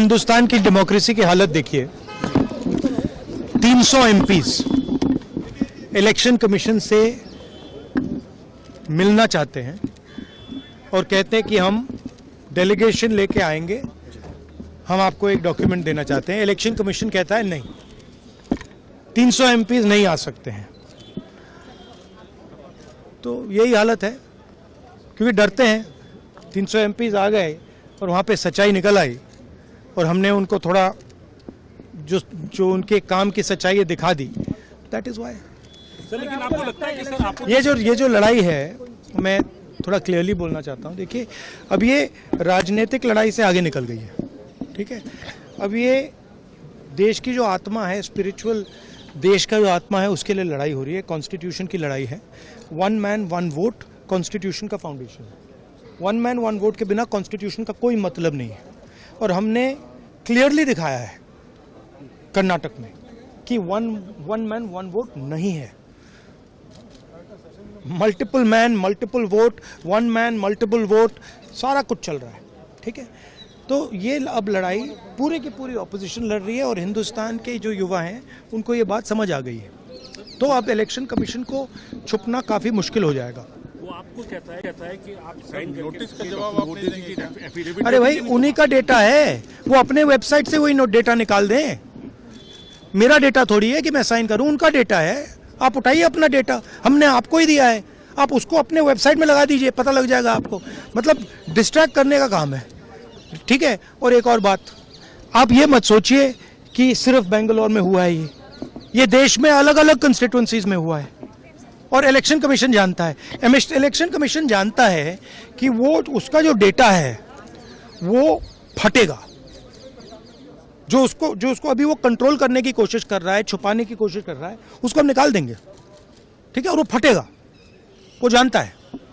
हिंदुस्तान की डेमोक्रेसी की हालत देखिए। 300 एमपीज इलेक्शन कमीशन से मिलना चाहते हैं और कहते हैं कि हम डेलीगेशन लेके आएंगे, हम आपको एक डॉक्यूमेंट देना चाहते हैं। इलेक्शन कमीशन कहता है नहीं, 300 एमपीज नहीं आ सकते हैं। तो यही हालत है, क्योंकि डरते हैं। 300 एमपीज आ गए और वहाँ पे सच्चाई निकल आई और हमने उनको थोड़ा जो उनके काम की सच्चाई है दिखा दी। That is why. लेकिन आपको लगता है कि सर आपको ये जो लड़ाई है, मैं थोड़ा क्लियरली बोलना चाहता हूँ। देखिए, अब ये राजनीतिक लड़ाई से आगे निकल गई है, ठीक है। अब ये देश की जो आत्मा है, स्पिरिचुअल देश का जो आत्मा है, उसके लिए लड़ाई हो रही है। कॉन्स्टिट्यूशन की लड़ाई है। 1 मैन 1 वोट कॉन्स्टिट्यूशन का फाउंडेशन है। 1 मैन 1 वोट के बिना कॉन्स्टिट्यूशन का कोई मतलब नहीं है। और हमने क्लियरली दिखाया है कर्नाटक में कि 1 मैन 1 वोट नहीं है। Multiple man multiple vote, 1 man multiple vote, सारा कुछ चल रहा है, ठीक है। तो ये अब लड़ाई पूरे की पूरी ऑपोजिशन लड़ रही है और हिंदुस्तान के जो युवा हैं उनको ये बात समझ आ गई है। तो अब इलेक्शन कमीशन को छुपना काफ़ी मुश्किल हो जाएगा। वो आपको कहता है कि आप साइन नोटिस का जवाब आप नहीं देंगे, एफिडेविट। अरे भाई, उन्हीं का डेटा है, वो अपने वेबसाइट से वही डेटा निकाल दें। मेरा डेटा थोड़ी है कि मैं साइन करूं, उनका डेटा है। आप उठाइए अपना डेटा, हमने आपको ही दिया है, आप उसको अपने वेबसाइट में लगा दीजिए, पता लग जाएगा आपको। मतलब डिस्ट्रैक्ट करने का काम है, ठीक है। और एक और बात, आप ये मत सोचिए कि सिर्फ बेंगलोर में हुआ है। ये देश में अलग अलग कंस्टिट्यूएंसीज में हुआ है और इलेक्शन कमीशन जानता है। इलेक्शन कमीशन जानता है कि वो उसका जो डेटा है वो फटेगा। जो उसको अभी वो कंट्रोल करने की कोशिश कर रहा है, छुपाने की कोशिश कर रहा है, उसको हम निकाल देंगे, ठीक है। और वो फटेगा, वो जानता है।